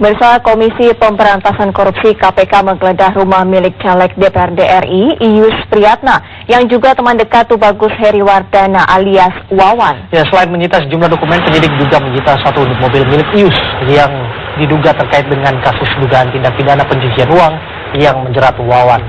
Bersama Komisi Pemberantasan Korupsi KPK menggeledah rumah milik caleg DPRD RI, Ius Priyatna, yang juga teman dekat Tubagus Heriwardana alias Wawan. Ya, selain menyita sejumlah dokumen, penyidik juga menyita satu unit mobil milik Ius yang diduga terkait dengan kasus dugaan tindak pidana pencucian uang yang menjerat Wawan.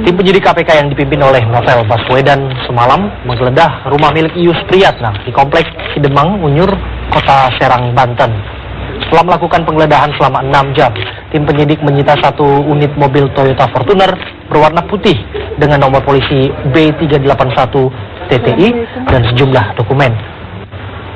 Tim penyidik KPK yang dipimpin oleh Novel Baswedan semalam menggeledah rumah milik Ius Priyatna di Kompleks Sidemang, Unyur, Kota Serang, Banten. Setelah melakukan penggeledahan selama 6 jam, tim penyidik menyita satu unit mobil Toyota Fortuner berwarna putih dengan nomor polisi B381 TTI dan sejumlah dokumen.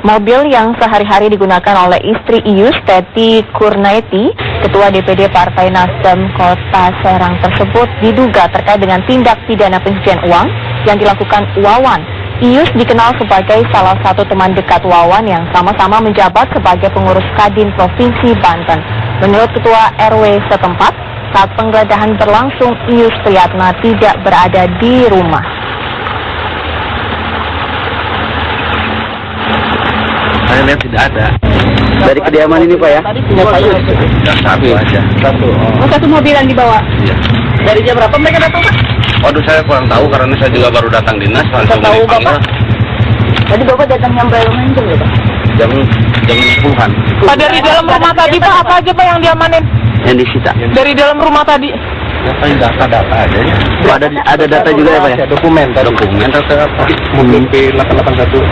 Mobil yang sehari-hari digunakan oleh istri Ius, Teti Kurnaiti, Ketua DPD Partai Nasdem Kota Serang tersebut diduga terkait dengan tindak pidana pencucian uang yang dilakukan Wawan. Ius dikenal sebagai salah satu teman dekat Wawan yang sama-sama menjabat sebagai pengurus Kadin Provinsi Banten. Menurut Ketua RW setempat, saat penggeledahan berlangsung, Ius Priyatna tidak berada di rumah. Saya lihat tidak ada. Dari kediaman ini Pak ya? Tadi punya Pak Ius. Ya, satu aja. Satu. Oh, satu mobil yang dibawa? Iya. Dari jam berapa mereka datang, Pak? Waduh, saya kurang tahu karena saya juga baru datang dinas. Langsung tahu dipanggil. Bapak? Tadi Bapak datang nyampe rumah jam berapa? Jam 10-an. Pak, dari dalam rumah tadi Pak, apa aja Pak yang diamanin? Yang disita. Dari dalam rumah tadi? Data-data aja ya. Ada data juga ya Pak ya? Dokumen data apa? Mobil P881.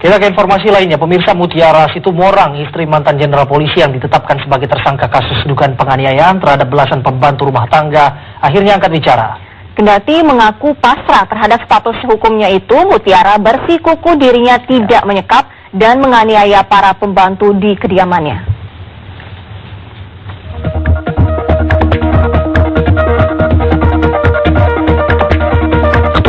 Kita ke informasi lainnya, pemirsa. Mutiara Situmorang, istri mantan jenderal polisi yang ditetapkan sebagai tersangka kasus dugaan penganiayaan terhadap belasan pembantu rumah tangga, akhirnya angkat bicara. Kendati mengaku pasrah terhadap status hukumnya itu, Mutiara bersikukuh dirinya tidak menyekap dan menganiaya para pembantu di kediamannya.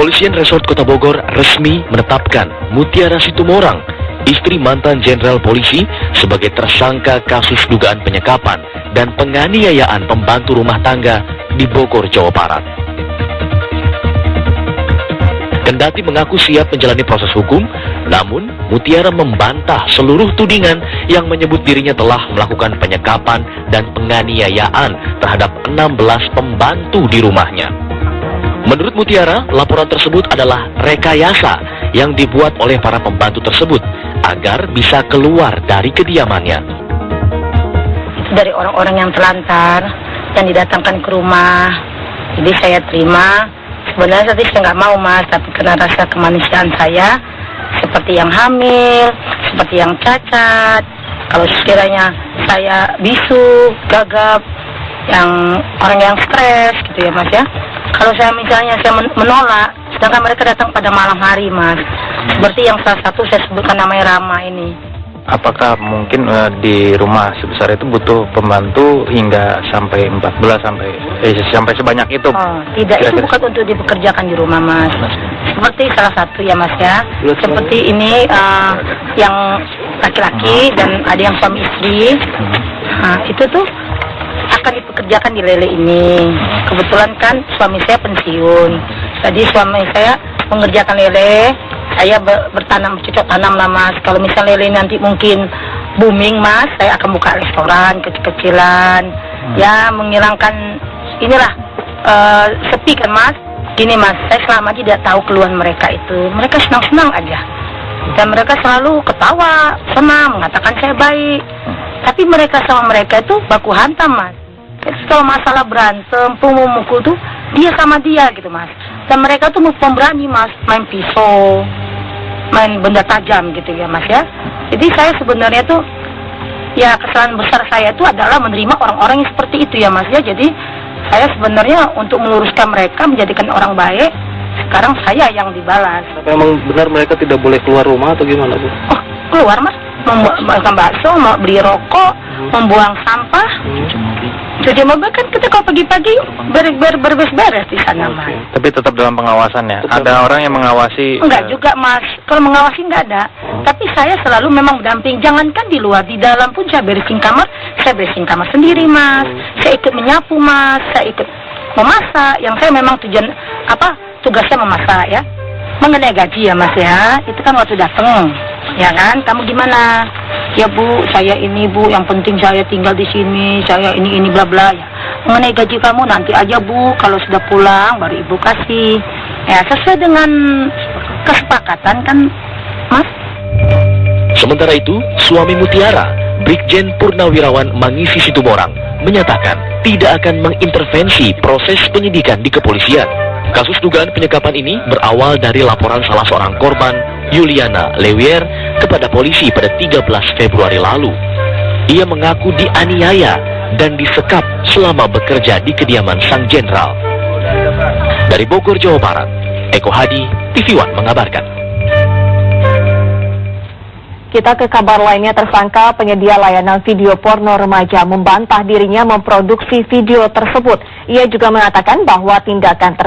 Kepolisian Resort Kota Bogor resmi menetapkan Mutiara Situmorang, istri mantan jenderal polisi, sebagai tersangka kasus dugaan penyekapan dan penganiayaan pembantu rumah tangga di Bogor, Jawa Barat. Kendati mengaku siap menjalani proses hukum, namun Mutiara membantah seluruh tudingan yang menyebut dirinya telah melakukan penyekapan dan penganiayaan terhadap 16 pembantu di rumahnya. Menurut Mutiara, laporan tersebut adalah rekayasa yang dibuat oleh para pembantu tersebut agar bisa keluar dari kediamannya. Itu dari orang-orang yang telantar, yang didatangkan ke rumah. Jadi saya terima. Sebenarnya tadi saya nggak mau Mas, tapi karena rasa kemanusiaan saya, seperti yang hamil, seperti yang cacat, kalau sekiranya saya bisu, gagap, yang orang yang stres gitu ya Mas ya. Kalau saya misalnya menolak, sedangkan mereka datang pada malam hari Mas. Seperti yang salah satu saya sebutkan namanya Rama ini. Apakah mungkin di rumah sebesar itu butuh pembantu hingga sampai 14 sampai sebanyak itu? Oh, tidak, itu bukan untuk dipekerjakan di rumah Mas. Seperti salah satu ya Mas ya. Seperti ini yang laki-laki dan ada yang suami istri. Nah, itu tuh akan dipekerjakan di Lele ini. Kebetulan kan suami saya pensiun. Jadi suami saya mengerjakan lele, saya bertanam, cocok tanam lah Mas. Kalau misalnya lele nanti mungkin booming Mas, saya akan buka restoran kecil-kecilan. Ya, menghilangkan inilah sepi kan Mas. Gini Mas, saya selama tidak tahu keluhan mereka itu. Mereka senang-senang aja. Dan mereka selalu ketawa, senang, mengatakan saya baik. Tapi mereka sama mereka itu baku hantam Mas. Kalau masalah berantem, memukul tuh dia sama dia gitu Mas. Dan mereka tuh pemberani Mas, main pisau, main benda tajam gitu ya Mas ya. Jadi saya sebenarnya tuh, ya kesalahan besar saya itu adalah menerima orang-orang yang seperti itu ya Mas ya. Jadi saya sebenarnya untuk meluruskan mereka, menjadikan orang baik, sekarang saya yang dibalas. Memang benar mereka tidak boleh keluar rumah atau gimana Bu? Oh, keluar Mas, makan bakso, mau beli rokok, membuang sampah, cuci mobil kan kita kalau pagi-pagi beres-beres di sana Mas. Tapi tetap dalam pengawasannya. Ada orang yang mengawasi? Enggak juga Mas. Kalau mengawasi enggak ada. Tapi saya selalu memang berdamping. Jangankan di luar, di dalam pun saya beresin kamar sendiri Mas. Saya ikut menyapu Mas. Saya ikut memasak. Yang saya memang tugasnya memasak ya. Mengenai gaji ya Mas ya. Itu kan waktu datang. Ya kan? Kamu gimana? ya Bu, saya ini Bu, yang penting saya tinggal di sini, saya ini bla bla ya. Mengenai gaji kamu nanti aja Bu, kalau sudah pulang baru Ibu kasih. Ya sesuai dengan kesepakatan kan, Mas. Sementara itu, suami Mutiara, Brigjen Purnawirawan Mangisi Situmorang, menyatakan tidak akan mengintervensi proses penyidikan di kepolisian. Kasus dugaan penyekapan ini berawal dari laporan salah seorang korban, Yuliana Lewier, kepada polisi pada 13 Februari lalu. Ia mengaku dianiaya dan disekap selama bekerja di kediaman sang jenderal. Dari Bogor, Jawa Barat, Eko Hadi, TV One mengabarkan. Kita ke kabar lainnya, tersangka penyedia layanan video porno remaja membantah dirinya memproduksi video tersebut. Ia juga mengatakan bahwa tindakan